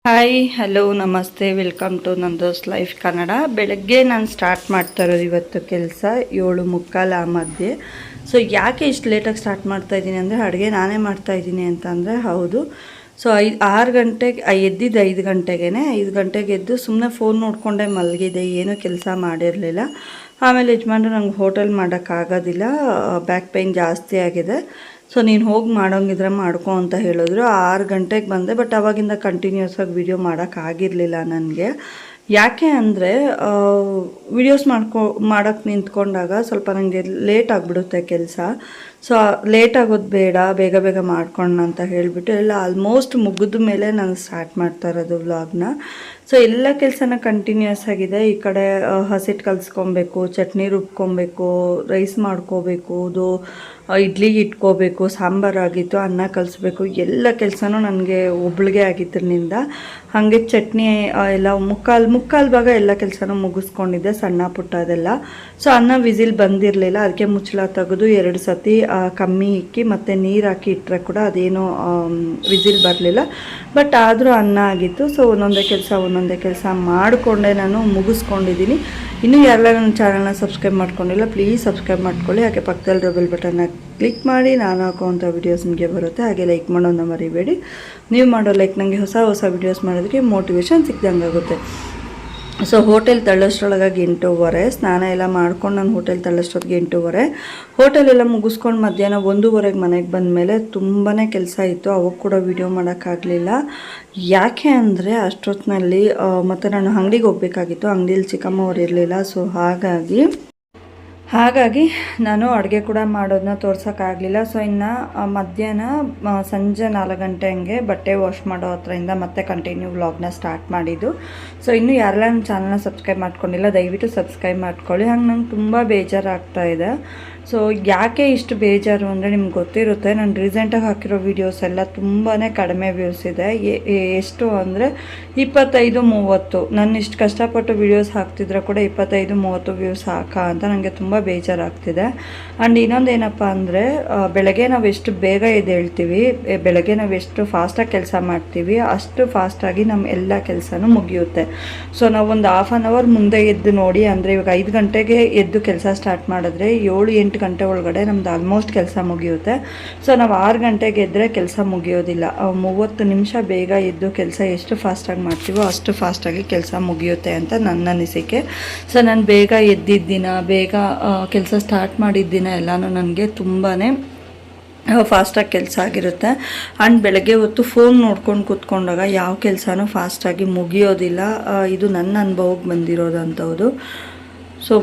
Hi hello ನಮಸ್ತೆ welcome to ನಂದೋಸ್ life Kannada. ಬೆಳಗ್ಗೆ ನಾನು ಸ್ಟಾರ್ಟ್ ಮಾಡ್ತಾ ಇರೋದು ಇವತ್ತು ಕೆಲಸ 7:45 ಆ ಮಧ್ಯೆ. ಸೊ ಯಾಕೆ ಇಷ್ಟು ಲೇಟಾಗಿ ಸ್ಟಾರ್ಟ್ ಮಾಡ್ತಾಯಿದ್ದೀನಿ ಅಂದರೆ ಅಡುಗೆ ನಾನೇ ಮಾಡ್ತಾಯಿದ್ದೀನಿ ಅಂತಂದರೆ ಹೌದು. ಸೊ 6 ಗಂಟೆಗೆ ಎದ್ದಿದ್ದು 5 ಗಂಟೆಗೆ 5 ಗಂಟೆಗೆ ಎದ್ದು ಸುಮ್ಮನೆ ಫೋನ್ ನೋಡಿಕೊಂಡೇ ಮಲಗಿದೆ, ಏನೂ ಕೆಲಸ ಮಾಡಿರಲಿಲ್ಲ. ಆಮೇಲೆ ಯಜಮಾನ್ರು ನಂಗೆ ಹೋಟೆಲ್ ಮಾಡೋಕ್ಕಾಗೋದಿಲ್ಲ, ಬ್ಯಾಕ್ ಪೇಯ್ನ್ ಜಾಸ್ತಿ ಆಗಿದೆ, ಸೊ ನೀನು ಹೋಗಿ ಮಾಡೋಂಗಿದ್ರೆ ಮಾಡ್ಕೊ ಅಂತ ಹೇಳಿದ್ರು. 6 ಗಂಟೆಗೆ ಬಂದೆ, ಬಟ್ ಆವಾಗಿಂದ ಕಂಟಿನ್ಯೂಸ್ ಆಗಿ ವಿಡಿಯೋ ಮಾಡೋಕ್ಕಾಗಿರಲಿಲ್ಲ ನನಗೆ. ಯಾಕೆ ಅಂದರೆ ವಿಡಿಯೋಸ್ ಮಾಡೋಕ್ಕೆ ನಿಂತ್ಕೊಂಡಾಗ ಸ್ವಲ್ಪ ನನಗೆ ಲೇಟ್ ಆಗಿಬಿಡುತ್ತೆ ಕೆಲಸ. ಸೊ ಲೇಟ್ ಆಗೋದು ಬೇಡ, ಬೇಗ ಬೇಗ ಮಾಡ್ಕೊಳ್ಳೋಣ ಅಂತ ಹೇಳಿಬಿಟ್ಟು ಎಲ್ಲ ಆಲ್ಮೋಸ್ಟ್ ಮುಗಿದ ಮೇಲೆ ನಾನು ಸ್ಟಾರ್ಟ್ ಮಾಡ್ತಾ ಇರೋದು ವ್ಲಾಗ್ನ. ಸೊ ಎಲ್ಲ ಕೆಲಸನ ಕಂಟಿನ್ಯೂಸ್ ಆಗಿದೆ. ಈ ಕಡೆ ಹಸಿಟ್ಟು ಕಲಿಸ್ಕೊಬೇಕು, ಚಟ್ನಿ ರುಬ್ಕೊಬೇಕು, ರೈಸ್ ಮಾಡ್ಕೋಬೇಕು, ಇಡ್ಲಿಗೆ ಇಟ್ಕೋಬೇಕು, ಸಾಂಬಾರಾಗಿತ್ತು, ಅನ್ನ ಕಲಿಸ್ಬೇಕು, ಎಲ್ಲ ಕೆಲಸನೂ ನನಗೆ ಒಬ್ಳಿಗೆ ಆಗಿದ್ದರಿಂದ ಹಾಗೆ ಚಟ್ನಿ ಎಲ್ಲ ಮುಕ್ಕಾಲು ಭಾಗ ಎಲ್ಲ ಕೆಲಸನೂ ಮುಗಿಸ್ಕೊಂಡಿದ್ದೆ, ಸಣ್ಣ ಪುಟ್ಟ ಅದೆಲ್ಲ. ಸೊ ಅನ್ನ ವಿಸಿಲ್ ಬಂದಿರಲಿಲ್ಲ, ಅದಕ್ಕೆ ಮುಚ್ಚಳ ತೆಗೆದು 2 ಸತಿ ಕಮ್ಮಿ ಇಕ್ಕಿ ಮತ್ತು ನೀರು ಹಾಕಿ ಇಟ್ಟರೆ ಕೂಡ ಅದೇನೋ ವಿಸಿಲ್ ಬರಲಿಲ್ಲ. ಬಟ್ ಆದರೂ ಅನ್ನ ಆಗಿತ್ತು. ಸೊ ಒಂದೊಂದೇ ಕೆಲಸ ಮಾಡಿಕೊಂಡೆ ನಾನು ಮುಗಿಸ್ಕೊಂಡಿದ್ದೀನಿ. ಇನ್ನೂ ಯಾರೆಲ್ಲ ನನ್ನ ಚಾನಲ್ನ ಸಬ್ಸ್ಕ್ರೈಬ್ ಮಾಡ್ಕೊಂಡಿಲ್ಲ, ಪ್ಲೀಸ್ ಸಬ್ಸ್ಕ್ರೈಬ್ ಮಾಡ್ಕೊಳ್ಳಿ. ಹಾಗೆ ಪಕ್ಕದಲ್ಲಿ ಬೆಲ್ ಬಟನ್ನ ಕ್ಲಿಕ್ ಮಾಡಿ, ನಾನು ಹಾಕುವಂಥ ವೀಡಿಯೋಸ್ ನಿಮಗೆ ಬರುತ್ತೆ. ಹಾಗೆ ಲೈಕ್ ಮಾಡೋದನ್ನ ಮರಿಬೇಡಿ. ನೀವು ಮಾಡೋ ಲೈಕ್ ನನಗೆ ಹೊಸ ವೀಡಿಯೋಸ್ ಮಾಡೋದಕ್ಕೆ ಮೋಟಿವೇಶನ್ ಸಿಕ್ದಂಗೆ ಆಗುತ್ತೆ. ಸೊ ಹೋಟೆಲ್ ತಳ್ಳೋಷ್ಟ್ರೊಳಗಾಗಿ 8:30, ಸ್ನಾನ ಎಲ್ಲ ಮಾಡ್ಕೊಂಡು ನಾನು ಹೋಟೆಲ್ ತಳ್ಳೋಷ್ಟೊತ್ತಿಗೆ 8:30. ಹೋಟೆಲೆಲ್ಲ ಮುಗಿಸ್ಕೊಂಡು ಮಧ್ಯಾಹ್ನ 1:30ಗೆ ಮನೆಗೆ ಬಂದಮೇಲೆ ತುಂಬಾ ಕೆಲಸ ಇತ್ತು, ಅವಾಗ ಕೂಡ ವಿಡಿಯೋ ಮಾಡೋಕ್ಕಾಗಲಿಲ್ಲ. ಯಾಕೆ ಅಂದರೆ ಅಷ್ಟೊತ್ತಿನಲ್ಲಿ ಮತ್ತು ನಾನು ಅಂಗಡಿಗೆ ಹೋಗಬೇಕಾಗಿತ್ತು, ಅಂಗಡಿಯಲ್ಲಿ ಚಿಕ್ಕಮ್ಮ ಅವ್ರು ಇರಲಿಲ್ಲ. ಸೊ ಹಾಗಾಗಿ ನಾನು ಅಡುಗೆ ಕೂಡ ಮಾಡೋದನ್ನ ತೋರ್ಸೋಕ್ಕಾಗಲಿಲ್ಲ. ಸೊ ಇನ್ನು ಮಧ್ಯಾಹ್ನ ಸಂಜೆ 4 ಗಂಟೆ ಹಂಗೆ ಬಟ್ಟೆ ವಾಶ್ ಮಾಡೋ ಹತ್ರದಿಂದ ಮತ್ತೆ ಕಂಟಿನ್ಯೂ ವ್ಲಾಗ್ನ ಸ್ಟಾರ್ಟ್ ಮಾಡಿದ್ದು. ಸೊ ಇನ್ನೂ ಯಾರೆಲ್ಲ ನನ್ನ ಚಾನಲ್ನ ಸಬ್ಸ್ಕ್ರೈಬ್ ಮಾಡ್ಕೊಂಡಿಲ್ಲ, ದಯವಿಟ್ಟು ಸಬ್ಸ್ಕ್ರೈಬ್ ಮಾಡ್ಕೊಳ್ಳಿ. ಹಂಗೆ ನಂಗೆ ತುಂಬ ಬೇಜಾರಾಗ್ತಾಯಿದೆ. ಸೊ ಯಾಕೆ ಇಷ್ಟು ಬೇಜಾರು ಅಂದರೆ ನಿಮ್ಗೆ ಗೊತ್ತಿರುತ್ತೆ, ನಾನು ರೀಸೆಂಟಾಗಿ ಹಾಕಿರೋ ವೀಡಿಯೋಸ್ ಎಲ್ಲ ತುಂಬಾ ಕಡಿಮೆ ವ್ಯೂಸ್ ಇದೆ. ಎಷ್ಟು ಅಂದರೆ 25-30. ನಾನು ಇಷ್ಟು ಕಷ್ಟಪಟ್ಟು ವೀಡಿಯೋಸ್ ಹಾಕ್ತಿದ್ರೆ ಕೂಡ 25-30 ವ್ಯೂಸ್ ಹಾಕಾ ಅಂತ ನನಗೆ ತುಂಬ ಬೇಜಾರಾಗ್ತಿದೆ. ಆ್ಯಂಡ್ ಇನ್ನೊಂದೇನಪ್ಪ ಅಂದರೆ ಬೆಳಗ್ಗೆ ನಾವು ಎಷ್ಟು ಬೇಗ ಎದ್ದೇಳ್ತೀವಿ, ಬೆಳಗ್ಗೆ ನಾವು ಎಷ್ಟು ಫಾಸ್ಟಾಗಿ ಕೆಲಸ ಮಾಡ್ತೀವಿ, ಅಷ್ಟು ಫಾಸ್ಟಾಗಿ ನಮ್ಮ ಎಲ್ಲ ಕೆಲಸನೂ ಮುಗಿಯುತ್ತೆ. ಸೊ ನಾವು ಒಂದು ಹಾಫ್ ಆನ್ ಅವರ್ ಮುಂದೆ ಎದ್ದು ನೋಡಿ, ಅಂದರೆ ಇವಾಗ 5 ಗಂಟೆಗೆ ಎದ್ದು ಕೆಲಸ ಸ್ಟಾರ್ಟ್ ಮಾಡಿದ್ರೆ 7-8 ಗಂಟೆ ಒಳಗಡೆ ನಮ್ದು ಆಲ್ಮೋಸ್ಟ್ ಕೆಲಸ ಮುಗಿಯುತ್ತೆ. ಸೊ ನಾವು 6 ಗಂಟೆಗೆ ಎದ್ದರೆ ಕೆಲಸ ಮುಗಿಯೋದಿಲ್ಲ. 30 ನಿಮಿಷ ಬೇಗ ಎದ್ದು ಕೆಲಸ ಎಷ್ಟು ಫಾಸ್ಟಾಗಿ ಮಾಡ್ತೀವೋ ಅಷ್ಟು ಫಾಸ್ಟಾಗಿ ಕೆಲಸ ಮುಗಿಯುತ್ತೆ ಅಂತ ನನ್ನ ಅನಿಸಿಕೆ. ಸೊ ನಾನು ಬೇಗ ಎದ್ದಿದ್ದ ಬೇಗ ಕೆಲಸ ಸ್ಟಾರ್ಟ್ ಮಾಡಿದ್ದ ಎಲ್ಲನೂ ನನಗೆ ತುಂಬಾ ಫಾಸ್ಟಾಗಿ ಕೆಲಸ ಆಗಿರುತ್ತೆ. ಆ್ಯಂಡ್ ಬೆಳಗ್ಗೆ ಹೊತ್ತು ಫೋನ್ ನೋಡ್ಕೊಂಡು ಕೂತ್ಕೊಂಡಾಗ ಯಾವ ಕೆಲಸನೂ ಫಾಸ್ಟಾಗಿ ಮುಗಿಯೋದಿಲ್ಲ. ಇದು ನನ್ನ ಅನುಭವಕ್ಕೆ ಬಂದಿರೋದಂಥದ್ದು. ಸೊ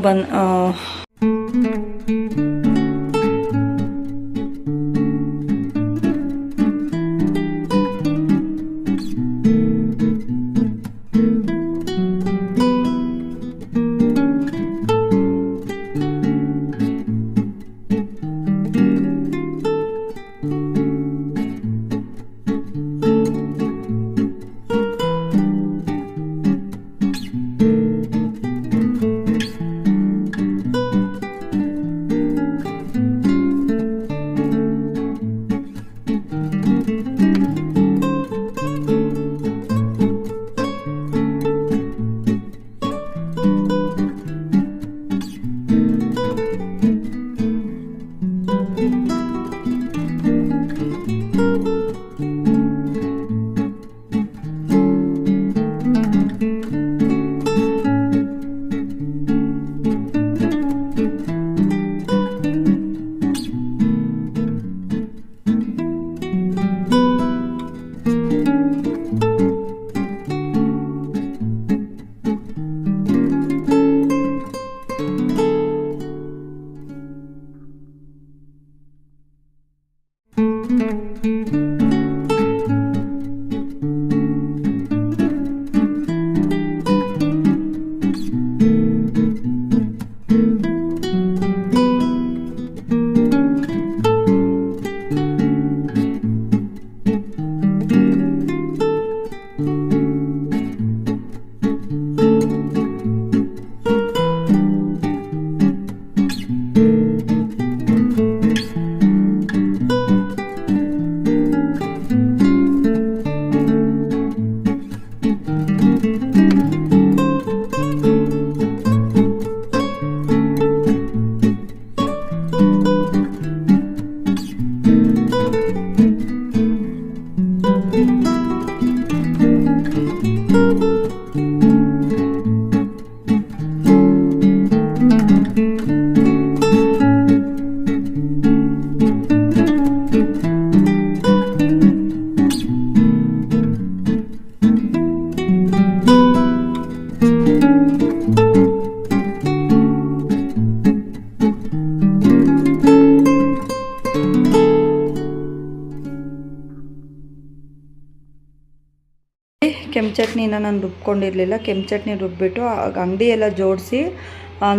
ಕೆಂಪು ಚಟ್ನಿನ ನಾನು ರುಬ್ಕೊಂಡಿರಲಿಲ್ಲ. ಕೆಂಪು ಚಟ್ನಿ ರುಬ್ಬಿಟ್ಟು ಅಂಗಡಿ ಎಲ್ಲ ಜೋಡಿಸಿ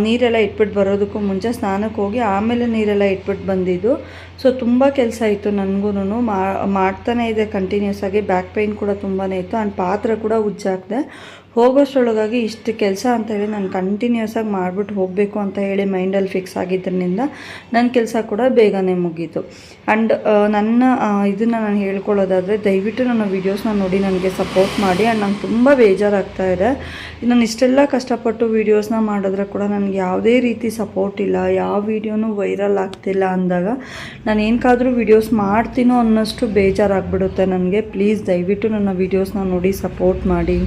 ನೀರೆಲ್ಲ ಇಟ್ಬಿಟ್ಟು ಬರೋದಕ್ಕೂ ಮುಂಚೆ ಸ್ನಾನಕ್ಕೆ ಹೋಗಿ ಆಮೇಲೆ ನೀರೆಲ್ಲ ಇಟ್ಬಿಟ್ಟು ಬಂದಿದ್ದು. ಸೊ ತುಂಬ ಕೆಲಸ ಇತ್ತು ನನಗೂ, ಮಾಡ್ತಾನೇ ಇದೆ ಕಂಟಿನ್ಯೂಸ್ ಆಗಿ. ಬ್ಯಾಕ್ ಪೇಯ್ನ್ ಕೂಡ ತುಂಬಾ ಇತ್ತು ಆ್ಯಂಡ್ ಪಾತ್ರೆ ಕೂಡ ಉಜ್ಜಾಕಿದೆ. ಹೋಗೋಷ್ಟರೊಳಗಾಗಿ ಇಷ್ಟು ಕೆಲಸ ಅಂತ ಹೇಳಿ ನಾನು ಕಂಟಿನ್ಯೂಸ್ ಆಗಿ ಮಾಡಿಬಿಟ್ಟು ಹೋಗಬೇಕು ಅಂತ ಹೇಳಿ ಮೈಂಡಲ್ಲಿ ಫಿಕ್ಸ್ ಆಗಿದ್ದರಿಂದ ನನ್ನ ಕೆಲಸ ಕೂಡ ಬೇಗನೆ ಮುಗೀತು. ಆ್ಯಂಡ್ ನನ್ನ ಇದನ್ನು ನಾನು ಹೇಳ್ಕೊಳ್ಳೋದಾದರೆ, ದಯವಿಟ್ಟು ನನ್ನ ವೀಡಿಯೋಸ್ನ ನೋಡಿ ನನಗೆ ಸಪೋರ್ಟ್ ಮಾಡಿ. ಆ್ಯಂಡ್ ನಂಗೆ ತುಂಬ ಬೇಜಾರಾಗ್ತಾ ಇದೆ. ನಾನು ಇಷ್ಟೆಲ್ಲ ಕಷ್ಟಪಟ್ಟು ವೀಡಿಯೋಸ್ನ ಮಾಡಿದ್ರೆ ಕೂಡ ನನಗೆ ಯಾವುದೇ ರೀತಿ ಸಪೋರ್ಟ್ ಇಲ್ಲ, ಯಾವ ವೀಡಿಯೋನೂ ವೈರಲ್ ಆಗ್ತಿಲ್ಲ ಅಂದಾಗ ನಾನು ಏನಕ್ಕಾದರೂ ವೀಡಿಯೋಸ್ ಮಾಡ್ತೀನೋ ಅನ್ನೋಷ್ಟು ಬೇಜಾರಾಗ್ಬಿಡುತ್ತೆ ನನಗೆ. ಪ್ಲೀಸ್ ದಯವಿಟ್ಟು ನನ್ನ ವೀಡಿಯೋಸ್ನ ನೋಡಿ ಸಪೋರ್ಟ್ ಮಾಡಿ.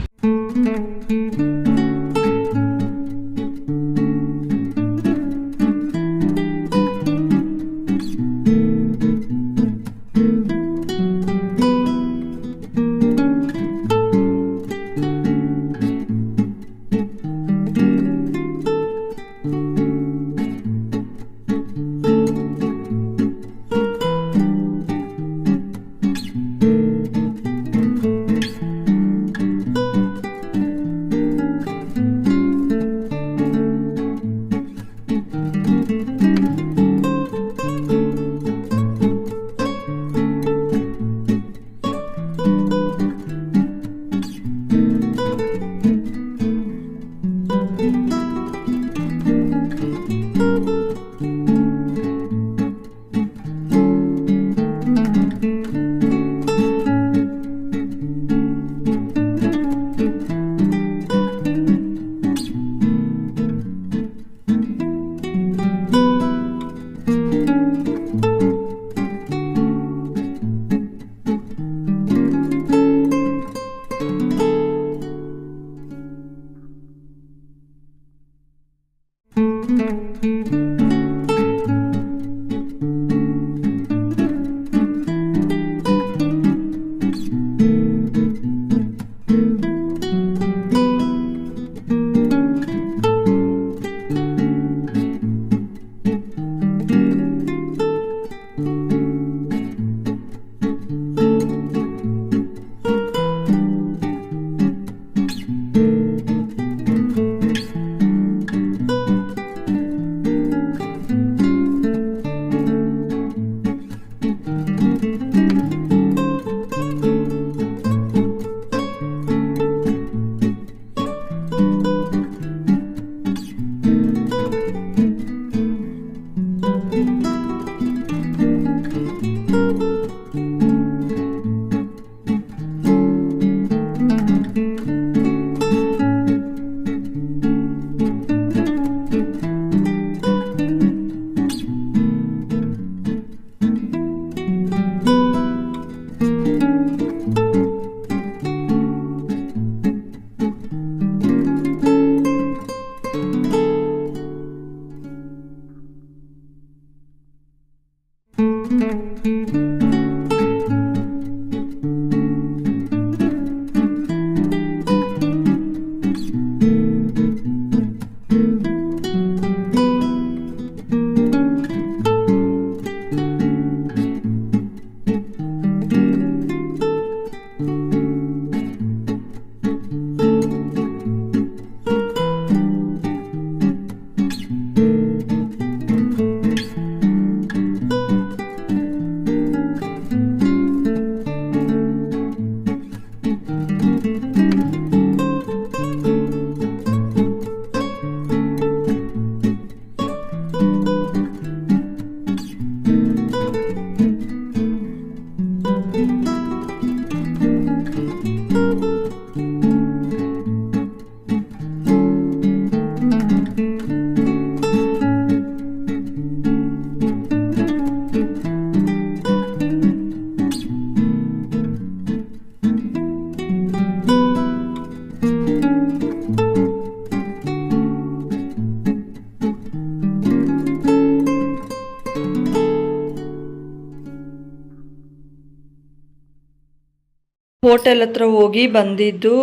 ಹೋಟೆಲ್ ಹತ್ರ ಹೋಗಿ ಬಂದಿದ್ದು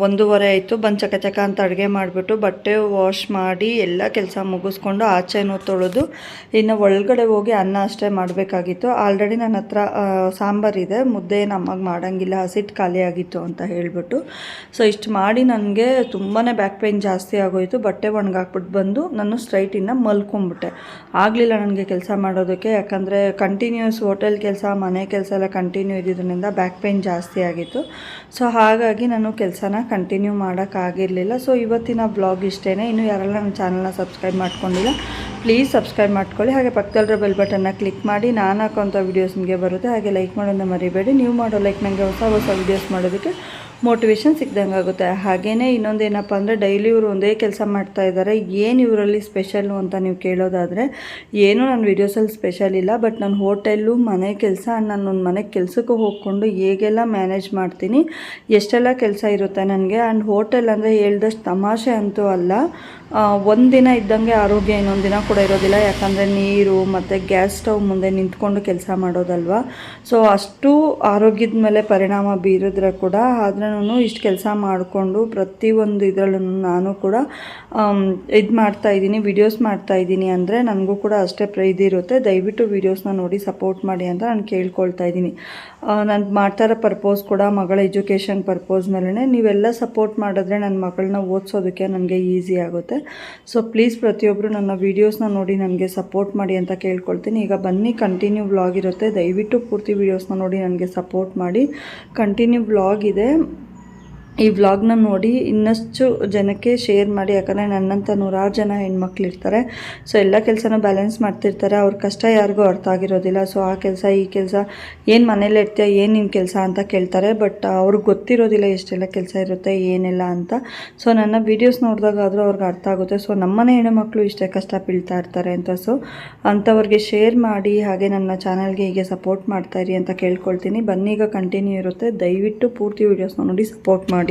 1:30 ಆಯಿತು. ಬಂದು ಚಕ ಚಕ ಅಂತ ಅಡುಗೆ ಮಾಡಿಬಿಟ್ಟು ಬಟ್ಟೆ ವಾಶ್ ಮಾಡಿ ಎಲ್ಲ ಕೆಲಸ ಮುಗಿಸ್ಕೊಂಡು ಆಚೆನೂ ತೊಳೆದು ಇನ್ನು ಒಳಗಡೆ ಹೋಗಿ ಅನ್ನ ಅಷ್ಟೇ ಮಾಡಬೇಕಾಗಿತ್ತು. ಆಲ್ರೆಡಿ ನನ್ನ ಹತ್ರ ಸಾಂಬಾರಿದೆ, ಮುದ್ದೆ ನಮಗೆ ಮಾಡೋಂಗಿಲ್ಲ, ಹಸಿಟ್ಟು ಖಾಲಿ ಆಗಿತ್ತು ಅಂತ ಹೇಳಿಬಿಟ್ಟು. ಸೊ ಇಷ್ಟು ಮಾಡಿ ನನಗೆ ತುಂಬಾ ಬ್ಯಾಕ್ ಪೇಯ್ನ್ ಜಾಸ್ತಿ ಆಗೋಯಿತು. ಬಟ್ಟೆ ಒಣಗಾಕ್ಬಿಟ್ಟು ಬಂದು ನಾನು ಸ್ಟ್ರೈಟಿಂದ ಮಲ್ಕೊಂಬಿಟ್ಟೆ. ಆಗಲಿಲ್ಲ ನನಗೆ ಕೆಲಸ ಮಾಡೋದಕ್ಕೆ, ಯಾಕಂದರೆ ಕಂಟಿನ್ಯೂಸ್ ಹೋಟೆಲ್ ಕೆಲಸ ಮನೆ ಕೆಲಸ ಎಲ್ಲ ಕಂಟಿನ್ಯೂ ಇದ್ದಿದ್ದರಿಂದ ಬ್ಯಾಕ್ ಪೇಯ್ನ್ ಜಾಸ್ತಿ ಆಗಿತ್ತು. ಸೊ ಹಾಗಾಗಿ ನಾನು ಕೆಲಸನ ಕಂಟಿನ್ಯೂ ಮಾಡೋಕ್ಕಾಗಿರಲಿಲ್ಲ. ಸೊ ಇವತ್ತಿನ ಬ್ಲಾಗ್ ಇಷ್ಟೇ. ಇನ್ನು ಯಾರೆಲ್ಲ ನನ್ನ ಚಾನಲ್ನ ಸಬ್ಸ್ಕ್ರೈಬ್ ಮಾಡ್ಕೊಂಡಿಲ್ಲ ಪ್ಲೀಸ್ ಸಬ್ಸ್ಕ್ರೈಬ್ ಮಾಡ್ಕೊಳ್ಳಿ. ಹಾಗೆ ಪಕ್ಕದಲ್ಲಿರೋ ಬೆಲ್ ಬಟನ್ನ ಕ್ಲಿಕ್ ಮಾಡಿ ನಾನು ಹಾಕೋಂಥ ವೀಡಿಯೋಸ್ ನಿಮಗೆ ಬರುತ್ತೆ. ಹಾಗೆ ಲೈಕ್ ಮಾಡೋದನ್ನ ಮರಿಬೇಡಿ. ನೀವು ಮಾಡೋ ಲೈಕ್ ನನಗೆ ಹೊಸ ವೀಡಿಯೋಸ್ ಮಾಡೋದಕ್ಕೆ ಮೋಟಿವೇಶನ್ ಸಿಕ್ದಂಗೆ ಆಗುತ್ತೆ. ಹಾಗೆಯೇ ಇನ್ನೊಂದೇನಪ್ಪ ಅಂದರೆ ಡೈಲಿ ಇವರು ಒಂದೇ ಕೆಲಸ ಮಾಡ್ತಾಯಿದ್ದಾರೆ, ಏನು ಇವರಲ್ಲಿ ಸ್ಪೆಷಲ್ಲು ಅಂತ ನೀವು ಕೇಳೋದಾದರೆ ಏನೂ ನನ್ನ ವೀಡಿಯೋಸಲ್ಲಿ ಸ್ಪೆಷಲ್ ಇಲ್ಲ. ಬಟ್ ನಾನು ಹೋಟೆಲ್ಲು ಮನೆ ಕೆಲಸ ನಾನು ಒಂದು ಮನೆಗೆ ಕೆಲಸಕ್ಕೆ ಹೋಗ್ಕೊಂಡು ಹೇಗೆಲ್ಲ ಮ್ಯಾನೇಜ್ ಮಾಡ್ತೀನಿ, ಎಷ್ಟೆಲ್ಲ ಕೆಲಸ ಇರುತ್ತೆ ನನಗೆ. ಆ್ಯಂಡ್ ಹೋಟೆಲ್ ಅಂದರೆ ಹೇಳ್ದಷ್ಟು ತಮಾಷೆ ಅಂತೂ ಅಲ್ಲ. ಒಂದಿನ ಇದ್ದಂಗೆ ಆರೋಗ್ಯ ಇನ್ನೊಂದು ದಿನ ಕೂಡ ಇರೋದಿಲ್ಲ. ಯಾಕಂದರೆ ನೀರು ಮತ್ತು ಗ್ಯಾಸ್ ಸ್ಟವ್ ಮುಂದೆ ನಿಂತ್ಕೊಂಡು ಕೆಲಸ ಮಾಡೋದಲ್ವ. ಸೊ ಅಷ್ಟು ಆರೋಗ್ಯದ ಮೇಲೆ ಪರಿಣಾಮ ಬೀರಿದ್ರೆ ಕೂಡ ಆದ್ರೂ ಇಷ್ಟು ಕೆಲಸ ಮಾಡಿಕೊಂಡು ಪ್ರತಿಯೊಂದು ಇದರಲ್ಲೂ ನಾನು ಕೂಡ ಇದು ಮಾಡ್ತಾಯಿದ್ದೀನಿ, ವಿಡಿಯೋಸ್ ಮಾಡ್ತಾಯಿದ್ದೀನಿ ಅಂದರೆ ನನಗೂ ಕೂಡ ಅಷ್ಟೇ ಇದಿರುತ್ತೆ. ದಯವಿಟ್ಟು ವೀಡಿಯೋಸ್ನ ನೋಡಿ ಸಪೋರ್ಟ್ ಮಾಡಿ ಅಂತ ನಾನು ಕೇಳ್ಕೊಳ್ತಾ ಇದ್ದೀನಿ. ನಾನು ಮಾಡ್ತಾ ಇರೋ ಪರ್ಪೋಸ್ ಕೂಡ ಮಗಳ ಎಜುಕೇಷನ್ ಪರ್ಪೋಸ್ ಮೇಲೇ. ನೀವೆಲ್ಲ ಸಪೋರ್ಟ್ ಮಾಡಿದ್ರೆ ನನ್ನ ಮಗಳನ್ನ ಓದಿಸೋದಕ್ಕೆ ನನಗೆ ಈಸಿ ಆಗುತ್ತೆ. ಸೊ ಪ್ಲೀಸ್ ಪ್ರತಿಯೊಬ್ಬರು ನನ್ನ ವೀಡಿಯೋಸ್ನ ನೋಡಿ ನನಗೆ ಸಪೋರ್ಟ್ ಮಾಡಿ ಅಂತ ಕೇಳ್ಕೊಳ್ತೀನಿ. ಈಗ ಬನ್ನಿ, ಕಂಟಿನ್ಯೂ ವ್ಲಾಗ್ ಇರುತ್ತೆ, ದಯವಿಟ್ಟು ಪೂರ್ತಿ ವೀಡಿಯೋಸ್ನ ನೋಡಿ ನನಗೆ ಸಪೋರ್ಟ್ ಮಾಡಿ. ಕಂಟಿನ್ಯೂ ವ್ಲಾಗ್ ಇದೆ, ಈ ವ್ಲಾಗ್ನ ನೋಡಿ ಇನ್ನಷ್ಟು ಜನಕ್ಕೆ ಶೇರ್ ಮಾಡಿ. ಯಾಕಂದರೆ ನನ್ನಂಥ 100 ಜನ ಹೆಣ್ಮಕ್ಳಿರ್ತಾರೆ. ಸೊ ಎಲ್ಲ ಕೆಲಸನೂ ಬ್ಯಾಲೆನ್ಸ್ ಮಾಡ್ತಿರ್ತಾರೆ, ಅವ್ರ ಕಷ್ಟ ಯಾರಿಗೂ ಅರ್ಥ ಆಗಿರೋದಿಲ್ಲ. ಸೊ ಆ ಕೆಲಸ ಈ ಕೆಲಸ ಏನು ಮನೇಲಿ ಇರ್ತೀಯ, ಏನು ನಿಮ್ಮ ಕೆಲಸ ಅಂತ ಕೇಳ್ತಾರೆ. ಬಟ್ ಅವ್ರಿಗೆ ಗೊತ್ತಿರೋದಿಲ್ಲ ಎಷ್ಟೆಲ್ಲ ಕೆಲಸ ಇರುತ್ತೆ ಏನೆಲ್ಲ ಅಂತ. ಸೊ ನನ್ನ ವೀಡಿಯೋಸ್ ನೋಡಿದಾಗಾದರೂ ಅವ್ರಿಗೆ ಅರ್ಥ ಆಗುತ್ತೆ. ಸೊ ನಮ್ಮನೆ ಹೆಣ್ಣುಮಕ್ಕಳು ಇಷ್ಟೇ ಕಷ್ಟ ಬೀಳ್ತಾ ಇರ್ತಾರೆ ಅಂತ. ಸೊ ಅಂಥವ್ರಿಗೆ ಶೇರ್ ಮಾಡಿ, ಹಾಗೆ ನನ್ನ ಚಾನಲ್ಗೆ ಹೀಗೆ ಸಪೋರ್ಟ್ ಮಾಡ್ತಾಯಿರಿ ಅಂತ ಕೇಳ್ಕೊಳ್ತೀನಿ. ಬನ್ನಿ, ಈಗ ಕಂಟಿನ್ಯೂ ಇರುತ್ತೆ, ದಯವಿಟ್ಟು ಪೂರ್ತಿ ವೀಡಿಯೋಸ್ನ ನೋಡಿ ಸಪೋರ್ಟ್ ಮಾಡಿ.